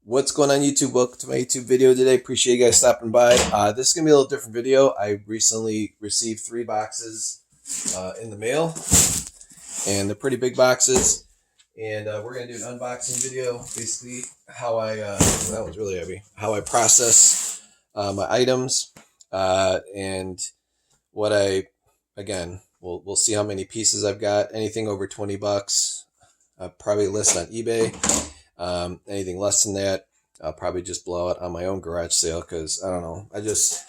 What's going on YouTube? Welcome to my YouTube video today. Appreciate you guys stopping by. This is going to be a little different video. I recently received 3 boxes in the mail, and they're pretty big boxes. And we're going to do an unboxing video, basically how I, that was really heavy, how I process my items, and what again, we'll see how many pieces I've got. Anything over 20 bucks, I'll probably list on eBay. Anything less than that, I'll probably just blow it on my own garage sale, because I don't know, I just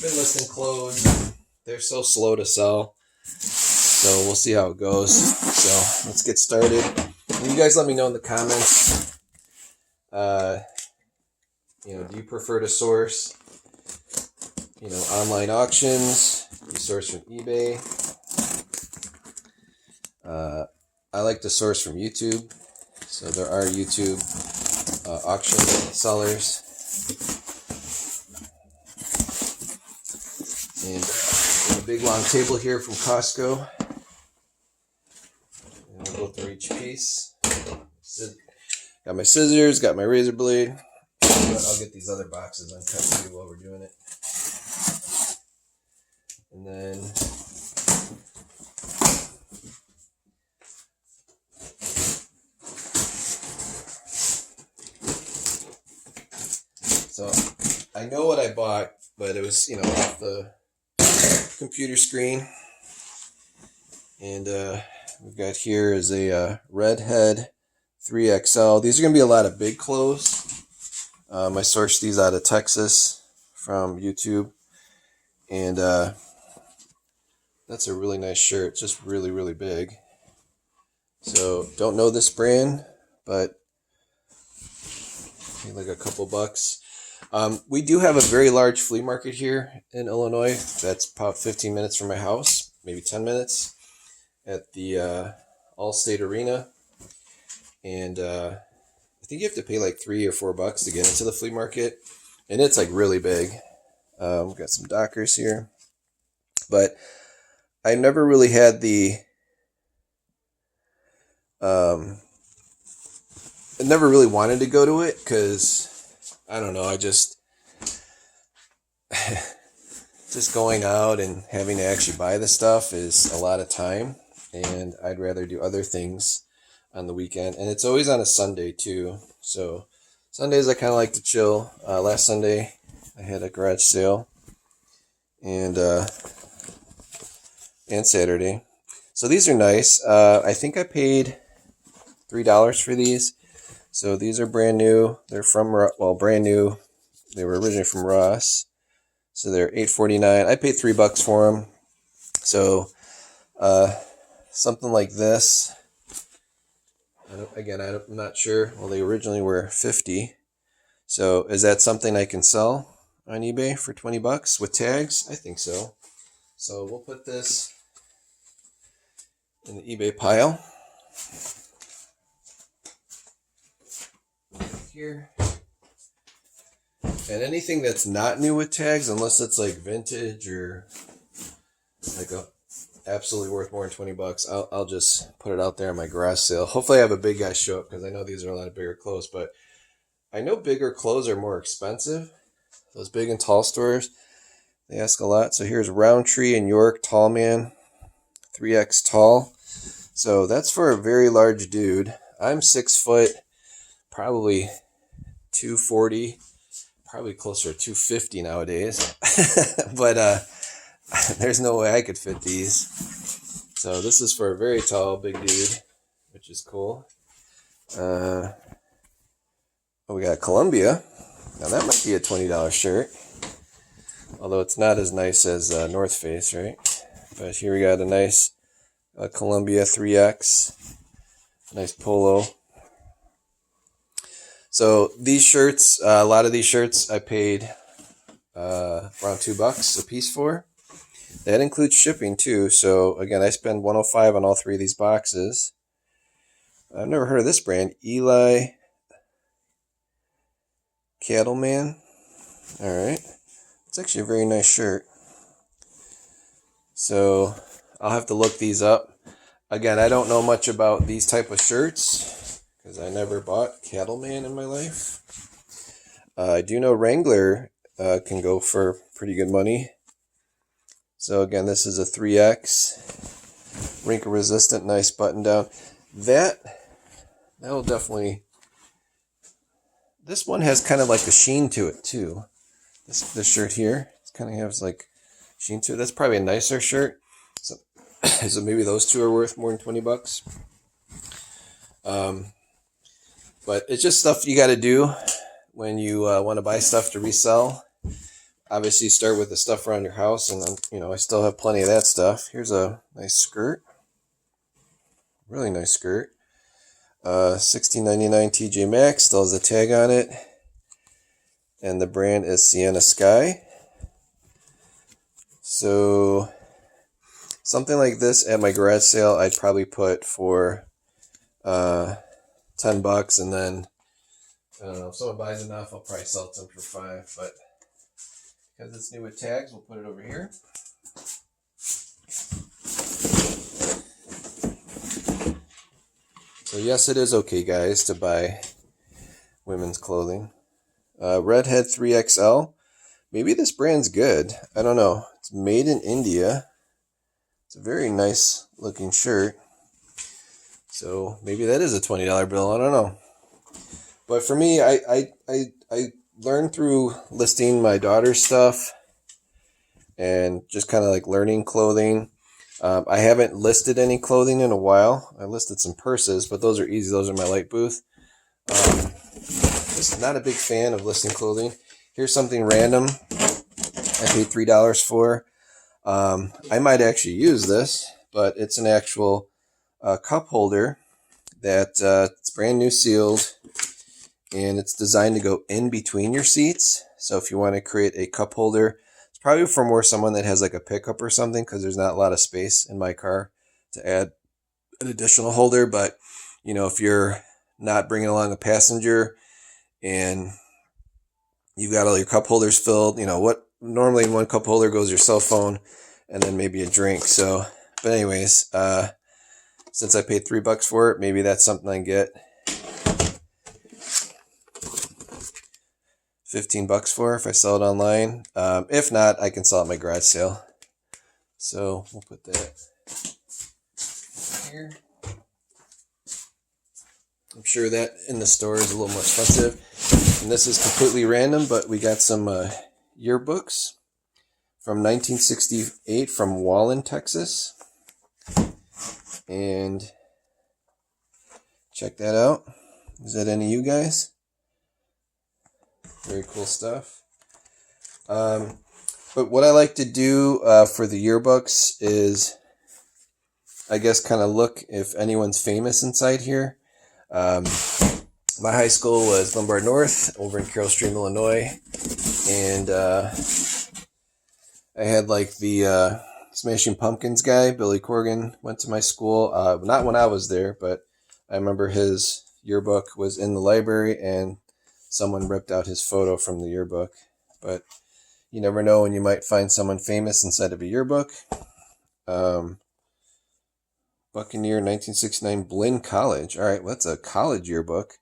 been listing clothes. They're so slow to sell, so we'll see how it goes. So let's get started. And you guys let me know in the comments, do you prefer to source online auctions? Do you source from eBay? I like to source from YouTube. So there are YouTube auction sellers, and a big long table here from Costco. And we'll go through each piece. Got my scissors, got my razor blade. I'll get these other boxes uncut too while we're doing it. And then so I know what I bought, but it was, off the computer screen. And we've got here is a Redhead 3XL. These are going to be a lot of big clothes. I sourced these out of Texas from YouTube. And that's a really nice shirt. It's just really, really big. So don't know this brand, but like a couple bucks. We do have a very large flea market here in Illinois. That's about 15 minutes from my house, maybe 10 minutes, at the All-State Arena. And I think you have to pay like $3 or $4 to get into the flea market. And it's like really big. We've got some Dockers here. But I never really had I never really wanted to go to it, because I don't know, I just going out and having to actually buy the stuff is a lot of time, and I'd rather do other things on the weekend. And it's always on a Sunday too, so Sundays I kind of like to chill. Last Sunday I had a garage sale, and Saturday. So these are nice. I think I paid $3 for these. So these are brand new. They're from, brand new. They were originally from Ross. So they're $8.49. I paid $3 for them. So something like this. I'm not sure. Well, they originally were $50. So is that something I can sell on eBay for $20 with tags? I think so. So we'll put this in the eBay pile here. And anything that's not new with tags, unless it's like vintage or like absolutely worth more than $20, I'll just put it out there on my garage sale. Hopefully I have a big guy show up, because I know these are a lot of bigger clothes, but I know bigger clothes are more expensive. Those big and tall stores, they ask a lot. So here's Roundtree in York, tall man, 3X tall. So that's for a very large dude. I'm 6 foot, probably 240, probably closer to 250 nowadays. But there's no way I could fit these. So this is for a very tall, big dude, which is cool. We got Columbia. Now that might be a $20 shirt, although it's not as nice as North Face, right? But here we got a nice Columbia 3X, nice polo. So these shirts, a lot of these shirts I paid around $2 a piece for. That includes shipping too. So again, I spend $105 on all 3 of these boxes. I've never heard of this brand, Eli Cattleman. All right, it's actually a very nice shirt. So I'll have to look these up. Again, I don't know much about these type of shirts, because I never bought Cattleman in my life. I do know Wrangler can go for pretty good money. So again, this is a 3X, wrinkle resistant, nice button down. That'll definitely. This one has kind of like a sheen to it too. This shirt here, it kind of has like sheen to it. That's probably a nicer shirt. So, so maybe those two are worth more than $20. But it's just stuff you got to do when you want to buy stuff to resell. Obviously, start with the stuff around your house, and I still have plenty of that stuff. Here's a nice skirt, really nice skirt. $16.99 TJ Maxx, still has a tag on it, and the brand is Sienna Sky. So something like this at my garage sale, I'd probably put for $10, and then I don't know if someone buys enough, I'll probably sell it to them for $5. But because it's new with tags, we'll put it over here. So yes, it is okay, guys, to buy women's clothing. Redhead 3XL. Maybe this brand's good. I don't know. It's made in India. It's a very nice looking shirt. So maybe that is a $20 bill. I don't know. But for me, I learned through listing my daughter's stuff and just kind of like learning clothing. I haven't listed any clothing in a while. I listed some purses, but those are easy. Those are my light booth. Just not a big fan of listing clothing. Here's something random I paid $3 for. I might actually use this, but it's an actual cup holder that it's brand new sealed, and it's designed to go in between your seats. So if you want to create a cup holder, it's probably for more someone that has like a pickup or something, because there's not a lot of space in my car to add an additional holder. But if you're not bringing along a passenger and you've got all your cup holders filled, what normally in one cup holder goes your cell phone and then maybe a drink. So, but anyways, since I paid $3 for it, maybe that's something I can get $15 for if I sell it online. If not, I can sell it at my garage sale. So we'll put that here. I'm sure that in the store is a little more expensive. And this is completely random, but we got some yearbooks from 1968 from Wallen, Texas. And check that out. Is that any of you guys? Very cool stuff. But what I like to do for the yearbooks is, I guess, kind of look if anyone's famous inside here. My high school was Lombard North over in Carroll Stream, Illinois. And I had like the Smashing Pumpkins guy, Billy Corgan, went to my school. Not when I was there, but I remember his yearbook was in the library and someone ripped out his photo from the yearbook. But you never know when you might find someone famous inside of a yearbook. Buccaneer 1969 Blinn College. All right, well, that's a college yearbook.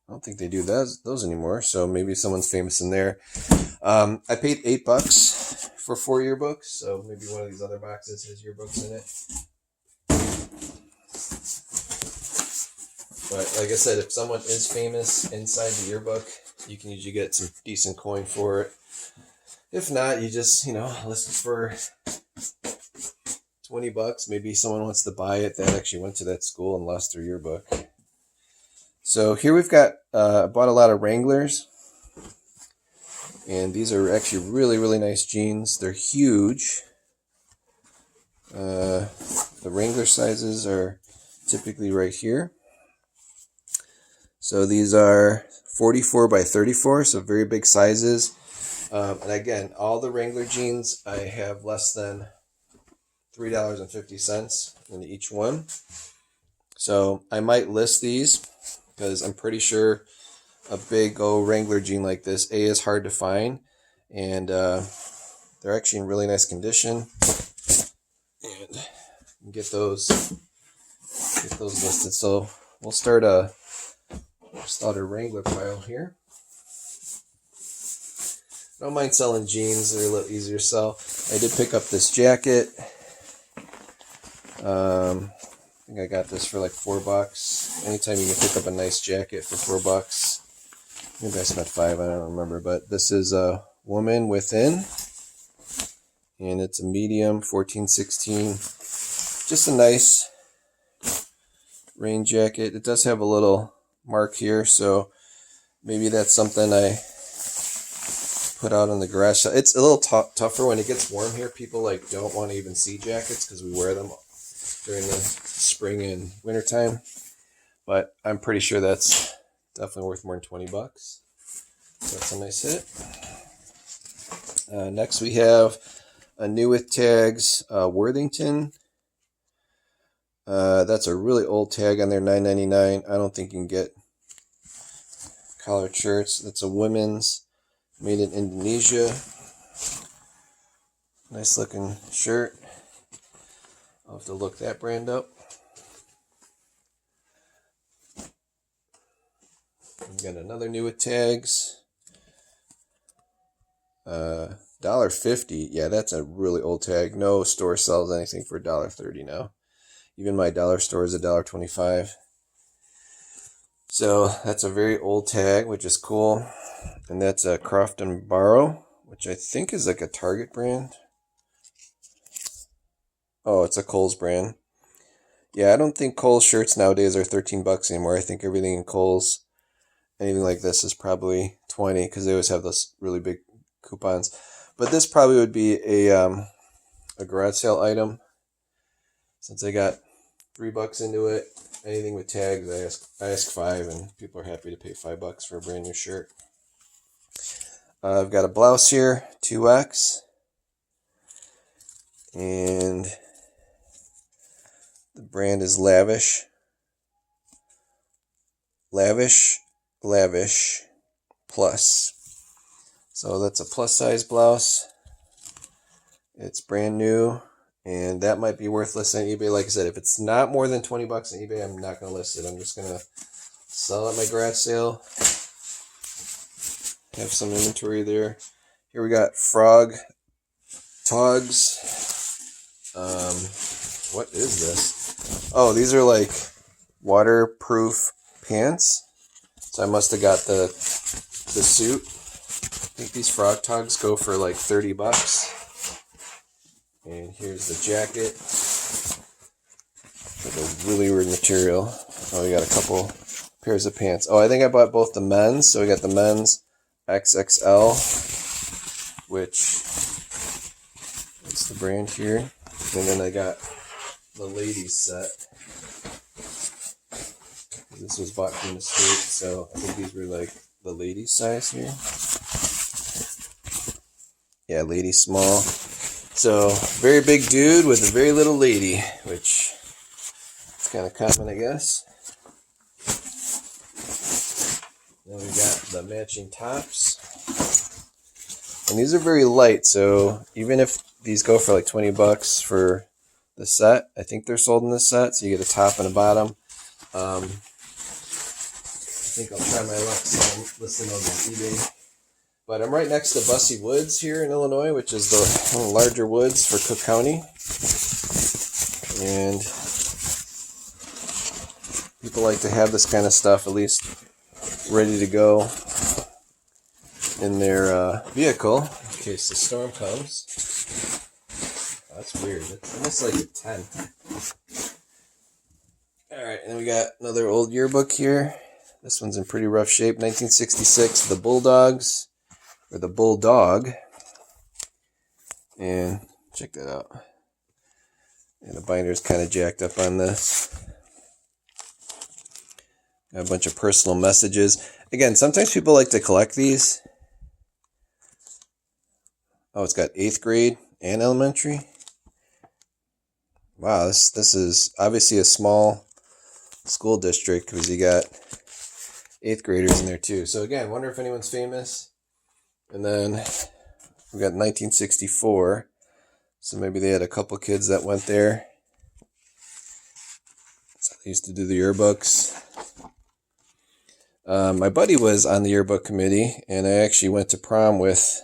I don't think they do those anymore, so maybe someone's famous in there. I paid $8 for 4 yearbooks, so maybe one of these other boxes has yearbooks in it. But like I said, if someone is famous inside the yearbook, you can usually get some decent coin for it. If not, you just, list it for $20. Maybe someone wants to buy it that actually went to that school and lost their yearbook. So here we've got, I bought a lot of Wranglers. And these are actually really, really nice jeans. They're huge. The Wrangler sizes are typically right here. So these are 44 by 34, so very big sizes. And again, all the Wrangler jeans, I have less than $3.50 in each one. So I might list these because I'm pretty sure a big old Wrangler jean like this, A, is hard to find, and they're actually in really nice condition. And get those listed. So we'll start a Just out a Wrangler pile here. Don't mind selling jeans, they're a little easier to sell. I did pick up this jacket. I think I got this for like $4. Anytime you can pick up a nice jacket for $4. Maybe I spent $5, I don't remember. But this is a Woman Within. And it's a medium, 14-16. Just a nice rain jacket. It does have a little mark here, so maybe that's something I put out on the garage. It's a little tougher when it gets warm here. People like don't want to even see jackets because we wear them during the spring and winter time. But I'm pretty sure that's definitely worth more than $20. So that's a nice hit. Next we have a new with tags, Worthington. That's a really old tag on there, $9.99. I don't think you can get collared shirts. That's a women's, made in Indonesia. Nice looking shirt. I'll have to look that brand up. We got another new with tags. $1.50. Yeah, that's a really old tag. No store sells anything for $1.30 now. Even my dollar store is $1.25. So that's a very old tag, which is cool. And that's a Croft and Barrow, which I think is like a Target brand. Oh, it's a Kohl's brand. Yeah, I don't think Kohl's shirts nowadays are $13 anymore. I think everything in Kohl's, anything like this, is probably $20 because they always have those really big coupons. But this probably would be a garage sale item. Since I got $3 into it, anything with tags, I ask $5, and people are happy to pay $5 for a brand new shirt. I've got a blouse here, 2X, and the brand is Lavish Plus. So that's a plus size blouse. It's brand new, and that might be worth listing on eBay. Like I said, if it's not more than $20 on eBay, I'm not going to list it. I'm just going to sell at my garage sale. Have some inventory there. Here we got Frog Togs. What is this? Oh, these are like waterproof pants. So I must have got the suit. I think these Frog Togs go for like $30. And here's the jacket. Like a really weird material. Oh, we got a couple pairs of pants. Oh, I think I bought both the men's. So we got the men's XXL, which that's the brand here. And then I got the ladies set. This was bought from the States, so I think these were like the ladies size here. Yeah, lady small. So, very big dude with a very little lady, which is kind of common, I guess. Then we got the matching tops. And these are very light, so even if these go for like $20 for the set, I think they're sold in this set, so you get a top and a bottom. I think I'll try my luck listing those on eBay. But I'm right next to Bussy Woods here in Illinois, which is the one of the larger woods for Cook County. And people like to have this kind of stuff at least ready to go in their vehicle in case the storm comes. Oh, that's weird. It's almost like a tent. Alright, and then we got another old yearbook here. This one's in pretty rough shape. 1966, The Bulldogs. Or the Bulldog. And check that out. And the binder's kind of jacked up on this. Got a bunch of personal messages. Again, sometimes people like to collect these. Oh, it's got 8th grade and elementary. Wow, this is obviously a small school district because you got 8th graders in there too. So again, wonder if anyone's famous. And then we got 1964. So maybe they had a couple kids that went there. So they used to do the yearbooks. My buddy was on the yearbook committee, and I actually went to prom with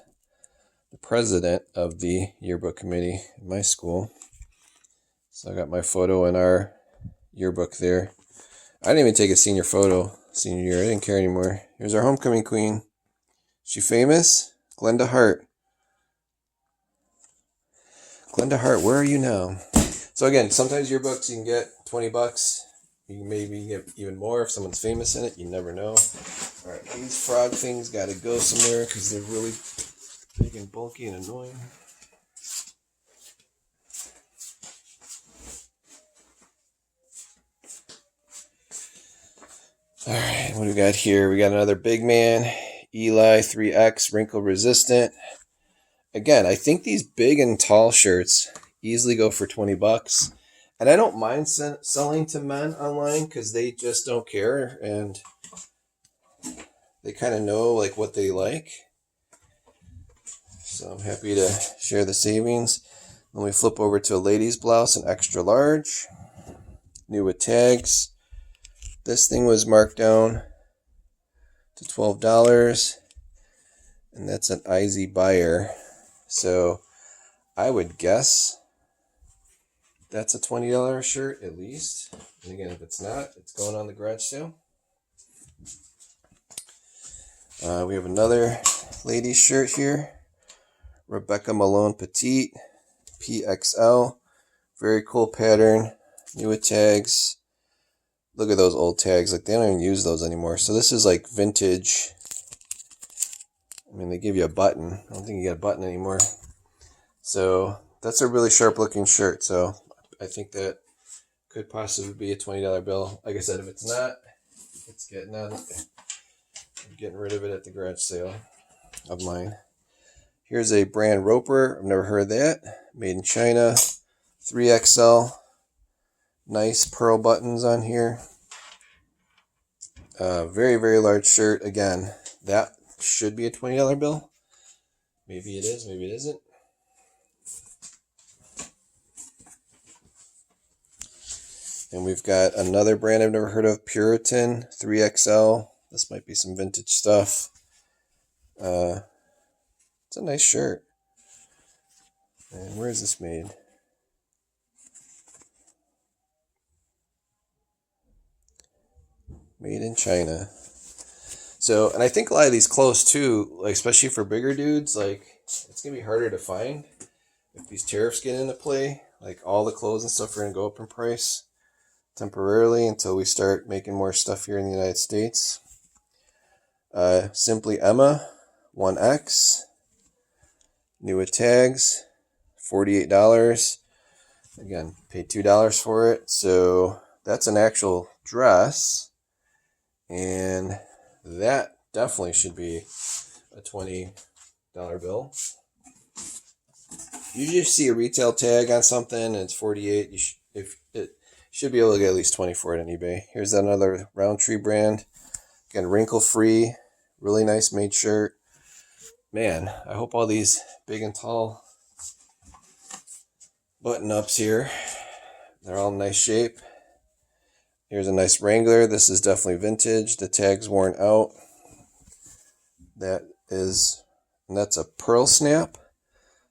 the president of the yearbook committee in my school. So I got my photo in our yearbook there. I didn't even take a senior photo senior year. I didn't care anymore. Here's our homecoming queen. She famous? Glenda Hart. Glenda Hart, where are you now? So again, sometimes yearbooks you can get $20. You can maybe get even more if someone's famous in it. You never know. All right, these frog things got to go somewhere because they're really big and bulky and annoying. All right, what do we got here? We got another big man, Eli 3X, wrinkle resistant. Again, I think these big and tall shirts easily go for $20. And I don't mind selling to men online because they just don't care and they kind of know like what they like. So I'm happy to share the savings. Then we flip over to a ladies blouse, an extra large, new with tags. This thing was marked down to $12, and that's an IZ buyer. So I would guess that's a $20 shirt at least. And again, if it's not, it's going on the garage sale. We have another ladies shirt here. Rebecca Malone Petite, PXL. Very cool pattern. New with tags. Look at those old tags. Like, they don't even use those anymore. So this is like vintage. I mean, they give you a button. I don't think you get a button anymore. So that's a really sharp looking shirt. So I think that could possibly be a $20 bill. Like I said, if it's not, it's getting on. I'm getting rid of it at the garage sale of mine. Here's a brand Roper. I've never heard of that. Made in China. 3XL. Nice pearl buttons on here. Very, very large shirt. Again, that should be a $20 bill. Maybe it is, maybe it isn't. And we've got another brand I've never heard of, Puritan 3XL. This might be some vintage stuff. It's a nice shirt. And where is this made? Made in China. So, and I think a lot of these clothes too, like especially for bigger dudes, like it's gonna be harder to find if these tariffs get into play. Like all the clothes and stuff are gonna go up in price temporarily until we start making more stuff here in the United States. Simply Emma 1X, new with tags, $48. Again, paid $2 for it. So that's an actual dress. And that definitely should be a $20 bill. You just see a retail tag on something and it's $48. If it should be able to get at least $20 for it on eBay. Here's another Roundtree brand. Again, wrinkle free, really nice made shirt. Man, I hope all these big and tall button ups here, they're all in nice shape. Here's a nice Wrangler. This is definitely vintage. The tag's worn out. That's a pearl snap.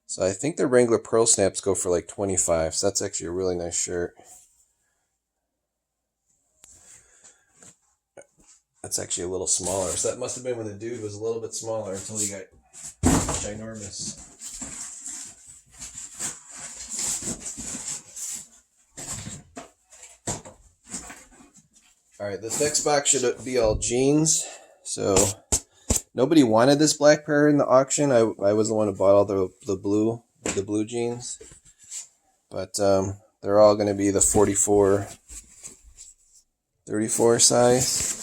So I think the Wrangler pearl snaps go for like $25. So that's actually a really nice shirt. That's actually a little smaller. So that must have been when the dude was a little bit smaller until he got ginormous. All right, this next box should be all jeans. So nobody wanted this black pair in the auction. I was the one who bought all the blue jeans. But they're all going to be the 44, 34 size.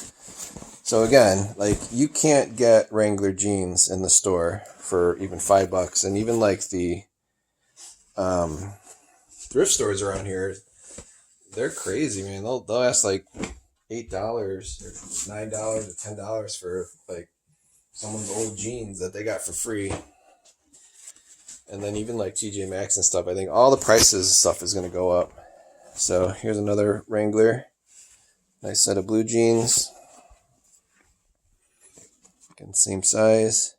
So again, like you can't get Wrangler jeans in the store for even $5. And even like the thrift stores around here, they're crazy, man. They'll ask like $8 or $9 or $10 for like someone's old jeans that they got for free. And then even like TJ Maxx and stuff, I think all the prices and stuff is going to go up. So here's another Wrangler. Nice set of blue jeans. Again, same size,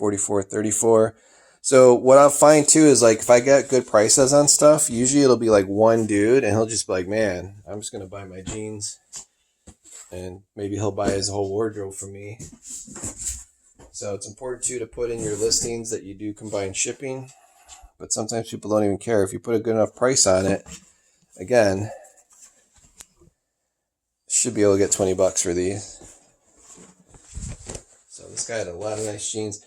44.34. So what I'll find too is like if I get good prices on stuff, usually it'll be like one dude and he'll just be like, man, I'm just going to buy my jeans. And maybe he'll buy his whole wardrobe from me. So it's important too to put in your listings that you do combine shipping. But sometimes people don't even care. If you put a good enough price on it, again, should be able to get $20 for these. So this guy had a lot of nice jeans.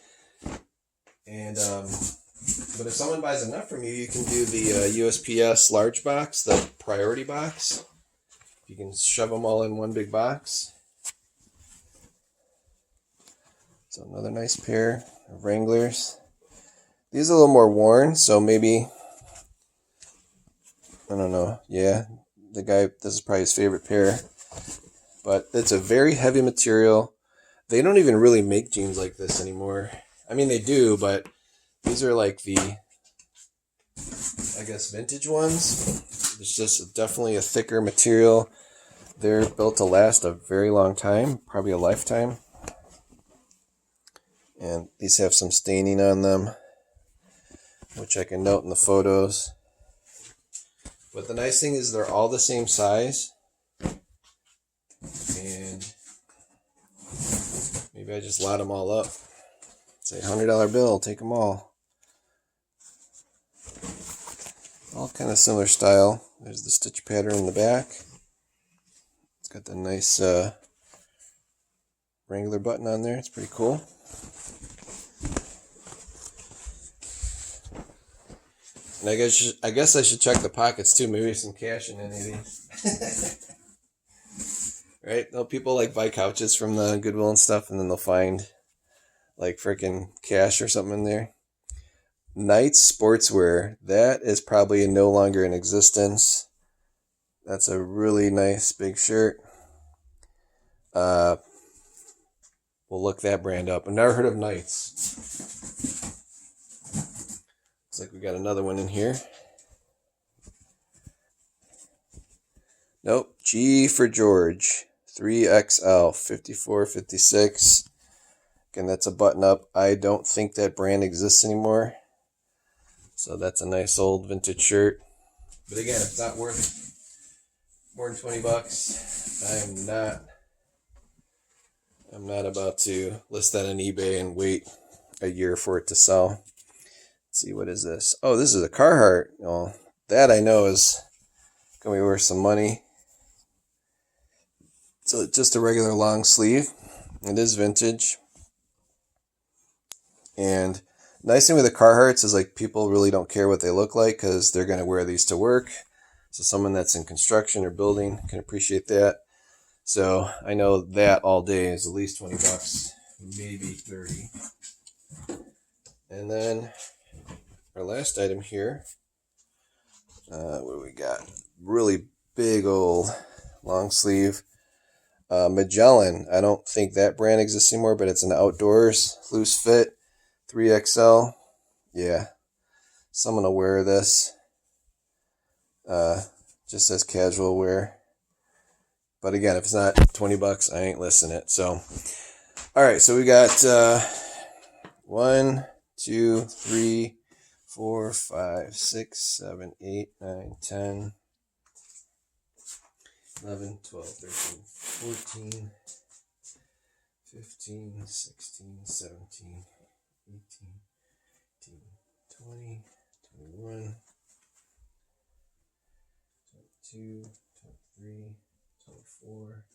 And but if someone buys enough from you, you can do the USPS large box, the priority box. You can shove them all in one big box. So another nice pair of Wranglers. These are a little more worn, so maybe, I don't know. Yeah, the guy, this is probably his favorite pair. But it's a very heavy material. They don't even really make jeans like this anymore. I mean, they do, but these are like the, I guess, vintage ones. It's just definitely a thicker material. They're built to last a very long time, probably a lifetime. And these have some staining on them, which I can note in the photos. But the nice thing is they're all the same size. And maybe I just lot them all up. Say $100 bill, take them all. All kind of similar style. There's the stitch pattern in the back. It's got the nice Wrangler button on there. It's pretty cool. And I guess I should check the pockets too. Maybe some cash in any of these. Right? No, people like buy couches from the Goodwill and stuff, and then they'll find like freaking cash or something in there. Knight's Sportswear. That is probably no longer in existence. That's a really nice big shirt. We'll look that brand up. I've never heard of Knight's. Looks like we got another one in here. Nope. G for George. 3XL. 54.56. Again, that's a button up. I don't think that brand exists anymore. So that's a nice old vintage shirt. But again, if it's not worth more than $20, I'm not about to list that on eBay and wait a year for it to sell. Let's see, what is this? Oh, this is a Carhartt. Well, that I know is going to be worth some money. So just a regular long sleeve. It is vintage. And nice thing with the Carhartts is like people really don't care what they look like because they're going to wear these to work. So someone that's in construction or building can appreciate that. So I know that all day is at least $20, maybe 30. And then our last item here, what do we got? Really big old long sleeve Magellan. I don't think that brand exists anymore, but it's an outdoors loose fit 3XL. Yeah, someone will wear this just as casual wear. But again, if it's not $20, I ain't listing it. So, all right. So we got 1, 2, 3, 4, 5, 6, 7, 8, 9, 10, 11, 12, 13, 14, 15, 16, 17, 18, 19, 20, 21, 22, 23, 24,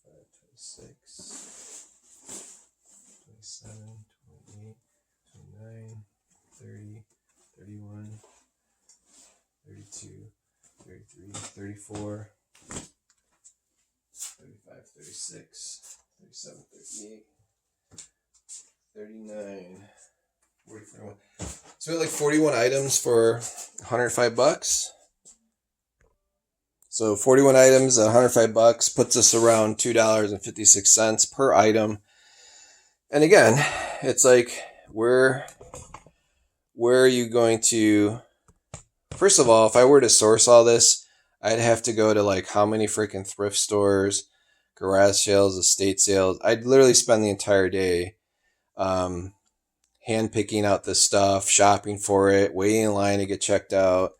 25, 26, 27, 28, 29, 30, 31, 32, 33, 34, 35, 36, 37, 38, 39, 40, 41. So we had like 41 items for $105. So 41 items at $105 puts us around $2.56 per item. And again, it's like, where are you going to... First of all, if I were to source all this, I'd have to go to like how many freaking thrift stores, garage sales, estate sales. I'd literally spend the entire day um, hand picking out this stuff, shopping for it, waiting in line to get checked out,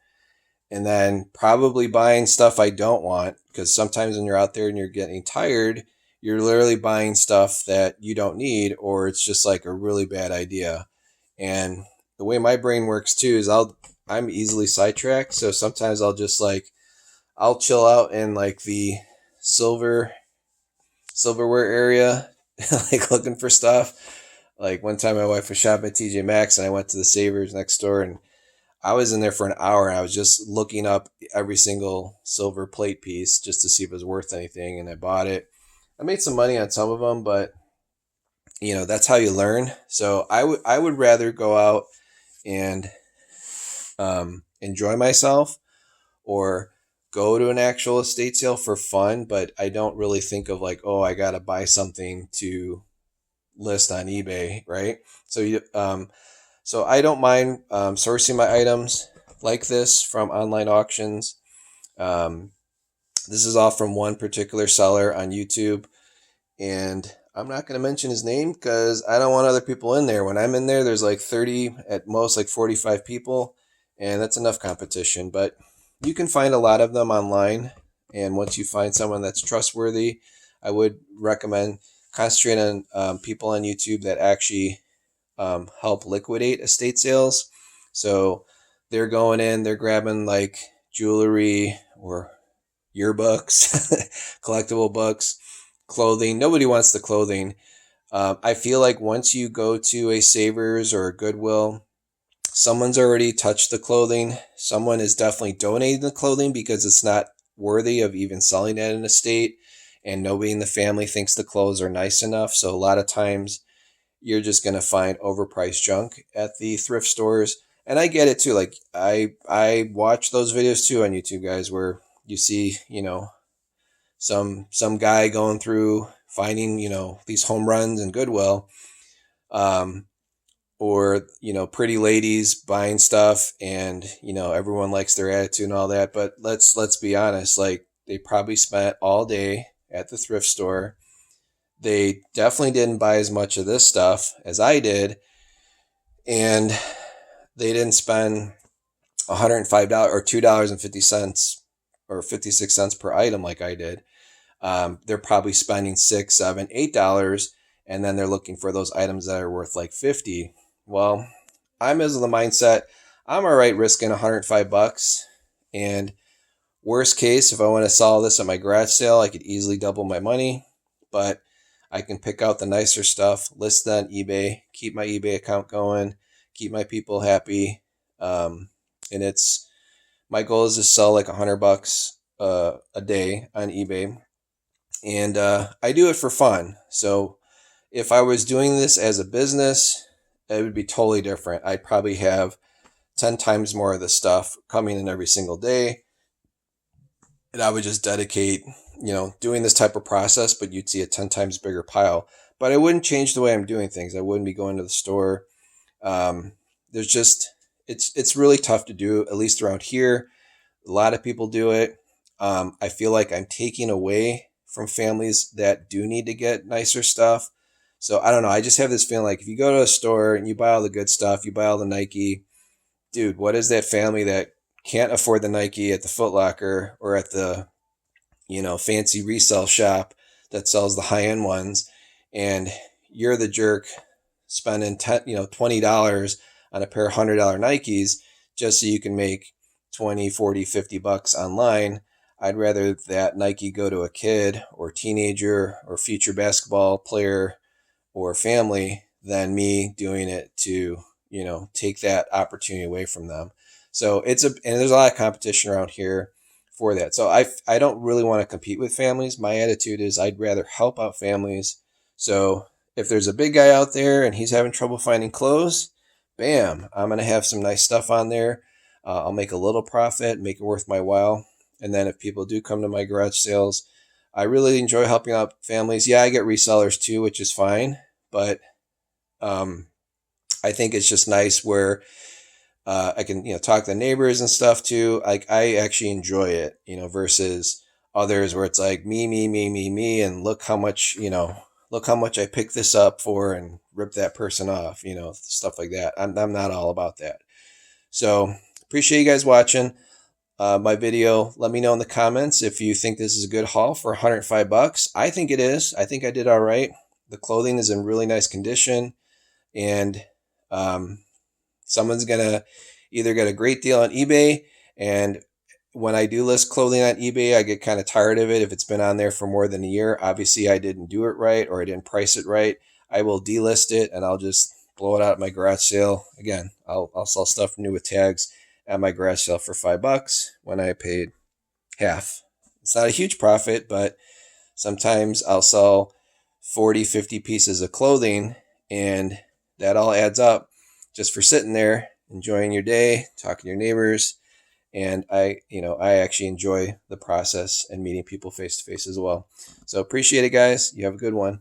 and then probably buying stuff I don't want, because sometimes when you're out there and you're getting tired, you're literally buying stuff that you don't need, or it's just like a really bad idea. And the way my brain works too is I'm easily sidetracked, so sometimes I'll chill out in like the silverware area, like looking for stuff. Like one time my wife was shopping at TJ Maxx and I went to the Savers next door, and I was in there for an hour and I was just looking up every single silver plate piece just to see if it was worth anything, and I bought it. I made some money on some of them, but that's how you learn. So I would rather go out and enjoy myself, or go to an actual estate sale for fun, but I don't really think of like, oh, I gotta buy something to list on eBay, right? So I don't mind sourcing my items like this from online auctions. Um, this is all from one particular seller on YouTube, and I'm not going to mention his name because I don't want other people in there. When I'm in there, there's like 30, at most like 45 people, and that's enough competition. But you can find a lot of them online, and once you find someone that's trustworthy, I would recommend concentrate on people on YouTube that actually help liquidate estate sales. So they're going in, they're grabbing like jewelry or yearbooks, collectible books, clothing. Nobody wants the clothing. I feel like once you go to a Savers or a Goodwill, someone's already touched the clothing. Someone is definitely donating the clothing because it's not worthy of even selling at an estate, and nobody in the family thinks the clothes are nice enough. So a lot of times you're just going to find overpriced junk at the thrift stores. And I get it too. Like I watch those videos too on YouTube, guys, where you see, some guy going through finding, these home runs in Goodwill, um, or, pretty ladies buying stuff, and, everyone likes their attitude and all that. But let's be honest, like they probably spent all day at the thrift store. They definitely didn't buy as much of this stuff as I did, and they didn't spend $105 or $2.50 or 56 cents per item like I did. They're probably spending $6, $7, $8, and then they're looking for those items that are worth like 50. Well, I'm as of the mindset, I'm all right risking $105, and worst case, if I want to sell this at my garage sale, I could easily double my money, but I can pick out the nicer stuff, list that on eBay, keep my eBay account going, keep my people happy. And my goal is to sell like $100 a day on eBay. And I do it for fun. So if I was doing this as a business, it would be totally different. I'd probably have 10 times more of the stuff coming in every single day. And I would just dedicate, doing this type of process, but you'd see a 10 times bigger pile. But I wouldn't change the way I'm doing things. I wouldn't be going to the store. There's just, it's really tough to do, at least around here. A lot of people do it. I feel like I'm taking away from families that do need to get nicer stuff. So I don't know. I just have this feeling like if you go to a store and you buy all the good stuff, you buy all the Nike, dude, what is that family that can't afford the Nike at the Foot Locker or at the, fancy resell shop that sells the high end ones, and you're the jerk spending $20 on a pair of $100 Nikes just so you can make 20, 40, $50 online. I'd rather that Nike go to a kid or teenager or future basketball player or family than me doing it to, take that opportunity away from them. So and there's a lot of competition around here for that. So I don't really want to compete with families. My attitude is I'd rather help out families. So if there's a big guy out there and he's having trouble finding clothes, bam, I'm going to have some nice stuff on there. I'll make a little profit, make it worth my while. And then if people do come to my garage sales, I really enjoy helping out families. Yeah, I get resellers too, which is fine. But I think it's just nice where I can, talk to the neighbors and stuff too. Like I actually enjoy it, versus others where it's like me, and look how much, look how much I picked this up for and rip that person off, stuff like that. I'm not all about that. So appreciate you guys watching my video. Let me know in the comments if you think this is a good haul for $105. I think it is. I think I did all right. The clothing is in really nice condition, and someone's gonna either get a great deal on eBay, and when I do list clothing on eBay, I get kind of tired of it if it's been on there for more than a year. Obviously, I didn't do it right, or I didn't price it right. I will delist it, and I'll just blow it out at my garage sale. Again, I'll sell stuff new with tags at my garage sale for $5 when I paid half. It's not a huge profit, but sometimes I'll sell 40, 50 pieces of clothing, and that all adds up just for sitting there, enjoying your day, talking to your neighbors. And I actually enjoy the process and meeting people face to face as well. So appreciate it, guys. You have a good one.